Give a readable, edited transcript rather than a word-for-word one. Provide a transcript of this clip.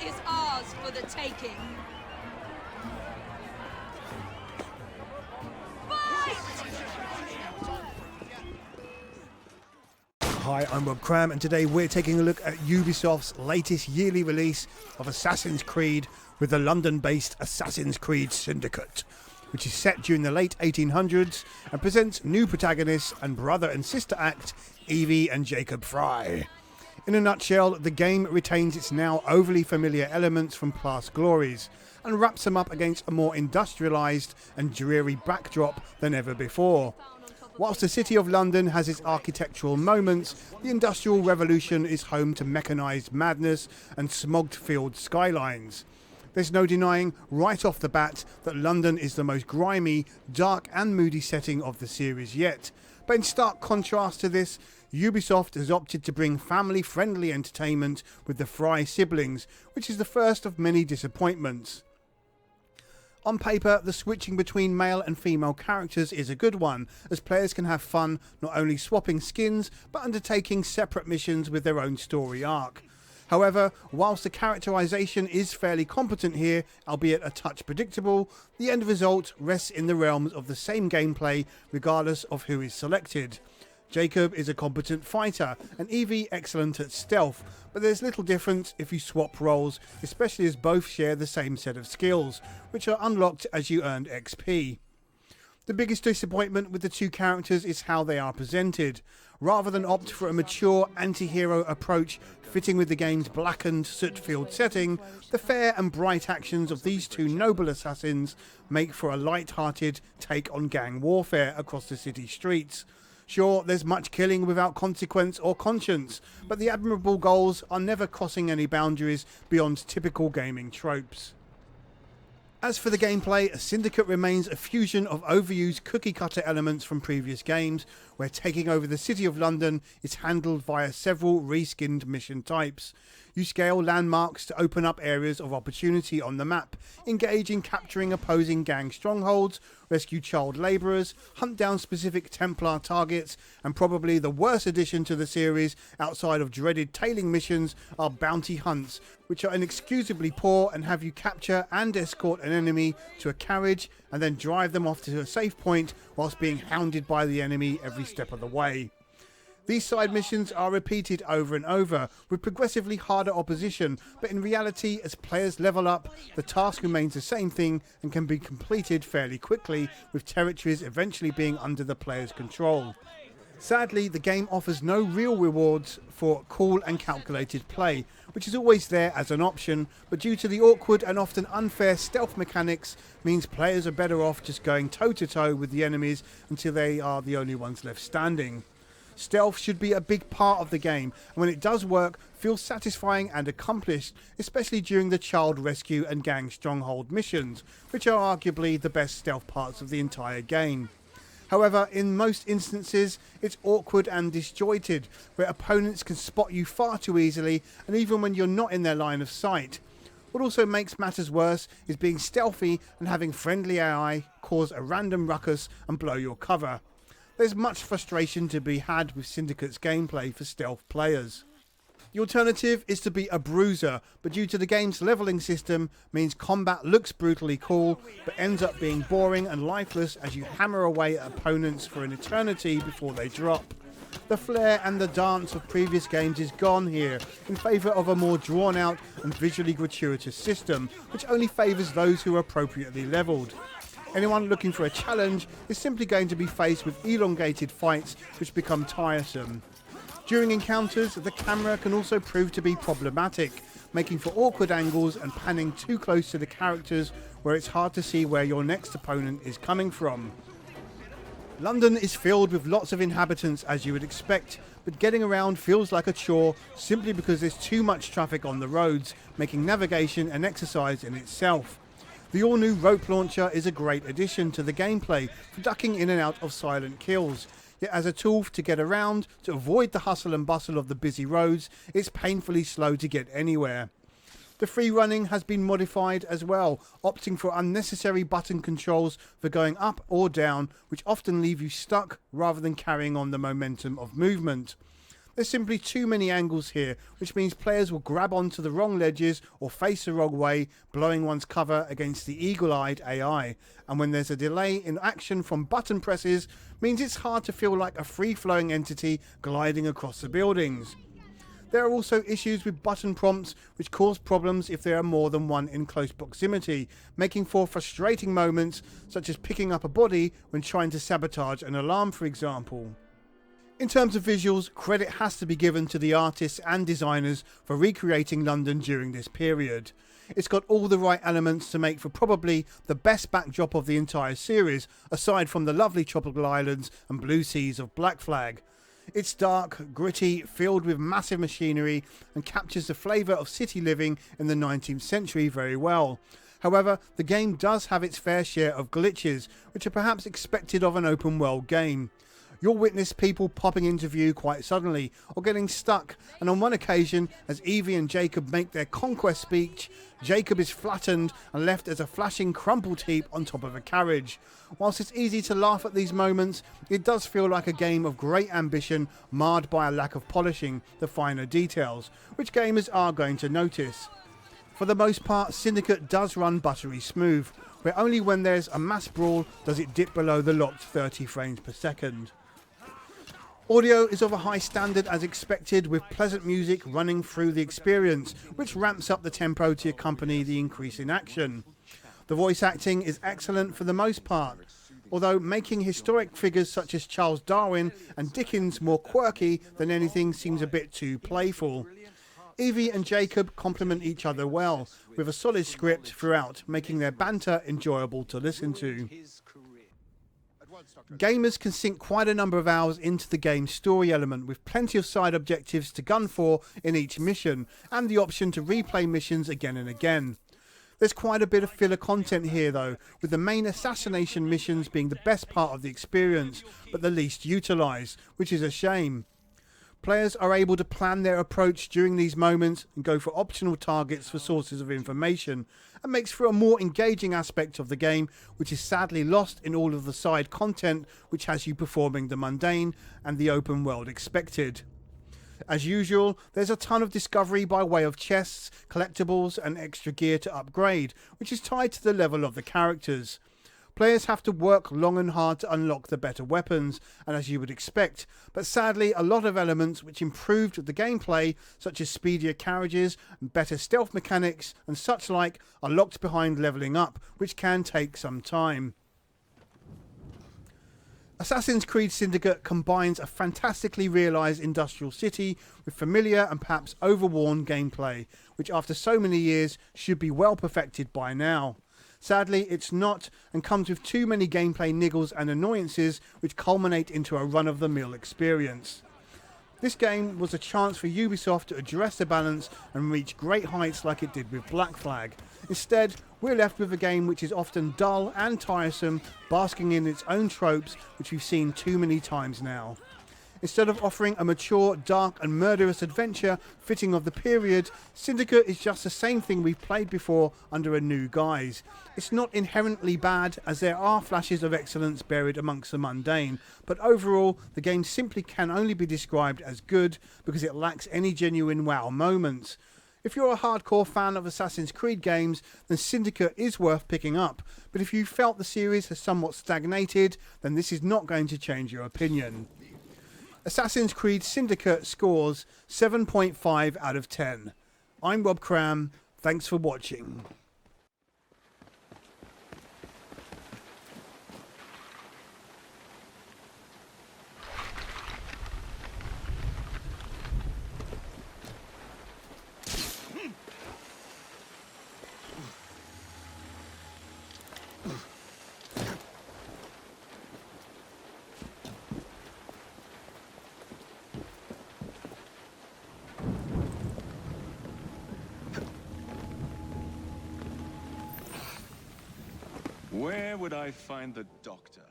is ours for the taking. Hi, I'm Rob Cram, and today we're taking a look at Ubisoft's latest yearly release of Assassin's Creed with the London-based Assassin's Creed Syndicate, which is set during the late 1800s and presents new protagonists and brother and sister act Evie and Jacob Fry. In a nutshell, the game retains its now overly familiar elements from past glories and wraps them up against a more industrialised and dreary backdrop than ever before. Whilst the City of London has its architectural moments, the Industrial Revolution is home to mechanised madness and smogged field skylines. There's no denying right off the bat that London is the most grimy, dark and moody setting of the series yet. But in stark contrast to this, Ubisoft has opted to bring family-friendly entertainment with the Fry siblings, which is the first of many disappointments. On paper, the switching between male and female characters is a good one, as players can have fun not only swapping skins, but undertaking separate missions with their own story arc. However, whilst the characterisation is fairly competent here, albeit a touch predictable, the end result rests in the realms of the same gameplay regardless of who is selected. Jacob is a competent fighter and Evie excellent at stealth, but there's little difference if you swap roles, especially as both share the same set of skills, which are unlocked as you earn XP. The biggest disappointment with the two characters is how they are presented. Rather than opt for a mature anti-hero approach fitting with the game's blackened, soot-filled setting, the fair and bright actions of these two noble assassins make for a light-hearted take on gang warfare across the city streets. Sure, there's much killing without consequence or conscience, but the admirable goals are never crossing any boundaries beyond typical gaming tropes. As for the gameplay, Syndicate remains a fusion of overused cookie-cutter elements from previous games, where taking over the City of London is handled via several reskinned mission types. You scale landmarks to open up areas of opportunity on the map, engage in capturing opposing gang strongholds, rescue child labourers, hunt down specific Templar targets, and probably the worst addition to the series outside of dreaded tailing missions are bounty hunts, which are inexcusably poor and have you capture and escort an enemy to a carriage and then drive them off to a safe point whilst being hounded by the enemy every step of the way. These side missions are repeated over and over, with progressively harder opposition, but in reality, as players level up, the task remains the same thing and can be completed fairly quickly, with territories eventually being under the player's control. Sadly, the game offers no real rewards for cool and calculated play, which is always there as an option, but due to the awkward and often unfair stealth mechanics, means players are better off just going toe-to-toe with the enemies until they are the only ones left standing. Stealth should be a big part of the game, and when it does work, feels satisfying and accomplished, especially during the child rescue and gang stronghold missions, which are arguably the best stealth parts of the entire game. However, in most instances, it's awkward and disjointed, where opponents can spot you far too easily, and even when you're not in their line of sight. What also makes matters worse is being stealthy and having friendly AI cause a random ruckus and blow your cover. There's much frustration to be had with Syndicate's gameplay for stealth players. The alternative is to be a bruiser, but due to the game's levelling system means combat looks brutally cool, but ends up being boring and lifeless as you hammer away at opponents for an eternity before they drop. The flair and the dance of previous games is gone here, in favour of a more drawn out and visually gratuitous system, which only favours those who are appropriately levelled. Anyone looking for a challenge is simply going to be faced with elongated fights which become tiresome. During encounters, the camera can also prove to be problematic, making for awkward angles and panning too close to the characters where it's hard to see where your next opponent is coming from. London is filled with lots of inhabitants as you would expect, but getting around feels like a chore simply because there's too much traffic on the roads, making navigation an exercise in itself. The all-new rope launcher is a great addition to the gameplay for ducking in and out of silent kills, yet as a tool to get around, to avoid the hustle and bustle of the busy roads, it's painfully slow to get anywhere. The free running has been modified as well, opting for unnecessary button controls for going up or down, which often leave you stuck rather than carrying on the momentum of movement. There's simply too many angles here, which means players will grab onto the wrong ledges or face the wrong way, blowing one's cover against the eagle-eyed AI. And when there's a delay in action from button presses, means it's hard to feel like a free-flowing entity gliding across the buildings. There are also issues with button prompts which cause problems if there are more than one in close proximity, making for frustrating moments such as picking up a body when trying to sabotage an alarm, for example. In terms of visuals, credit has to be given to the artists and designers for recreating London during this period. It's got all the right elements to make for probably the best backdrop of the entire series, aside from the lovely tropical islands and blue seas of Black Flag. It's dark, gritty, filled with massive machinery, and captures the flavour of city living in the 19th century very well. However, the game does have its fair share of glitches, which are perhaps expected of an open world game. You'll witness people popping into view quite suddenly, or getting stuck, and on one occasion, as Evie and Jacob make their conquest speech, Jacob is flattened and left as a flashing crumpled heap on top of a carriage. Whilst it's easy to laugh at these moments, it does feel like a game of great ambition marred by a lack of polishing the finer details, which gamers are going to notice. For the most part, Syndicate does run buttery smooth, where only when there's a mass brawl does it dip below the locked 30 frames per second. Audio is of a high standard as expected, with pleasant music running through the experience, which ramps up the tempo to accompany the increase in action. The voice acting is excellent for the most part, although making historic figures such as Charles Darwin and Dickens more quirky than anything seems a bit too playful. Evie and Jacob complement each other well, with a solid script throughout, making their banter enjoyable to listen to. Gamers can sink quite a number of hours into the game's story element, with plenty of side objectives to gun for in each mission, and the option to replay missions again and again. There's quite a bit of filler content here though, with the main assassination missions being the best part of the experience, but the least utilised, which is a shame. Players are able to plan their approach during these moments and go for optional targets for sources of information, and makes for a more engaging aspect of the game, which is sadly lost in all of the side content which has you performing the mundane and the open world expected. As usual, there's a ton of discovery by way of chests, collectibles and extra gear to upgrade, which is tied to the level of the characters. Players have to work long and hard to unlock the better weapons, and as you would expect, but sadly a lot of elements which improved the gameplay, such as speedier carriages, better stealth mechanics and such like, are locked behind levelling up, which can take some time. Assassin's Creed Syndicate combines a fantastically realised industrial city with familiar and perhaps overworn gameplay, which after so many years should be well perfected by now. Sadly, it's not, and comes with too many gameplay niggles and annoyances which culminate into a run-of-the-mill experience. This game was a chance for Ubisoft to address the balance and reach great heights like it did with Black Flag. Instead, we're left with a game which is often dull and tiresome, basking in its own tropes which we've seen too many times now. Instead of offering a mature, dark and murderous adventure fitting of the period, Syndicate is just the same thing we've played before under a new guise. It's not inherently bad, as there are flashes of excellence buried amongst the mundane, but overall the game simply can only be described as good because it lacks any genuine wow moments. If you're a hardcore fan of Assassin's Creed games, then Syndicate is worth picking up, but if you felt the series has somewhat stagnated, then this is not going to change your opinion. Assassin's Creed Syndicate scores 7.5 out of 10. I'm Rob Cram, thanks for watching. Where would I find the doctor?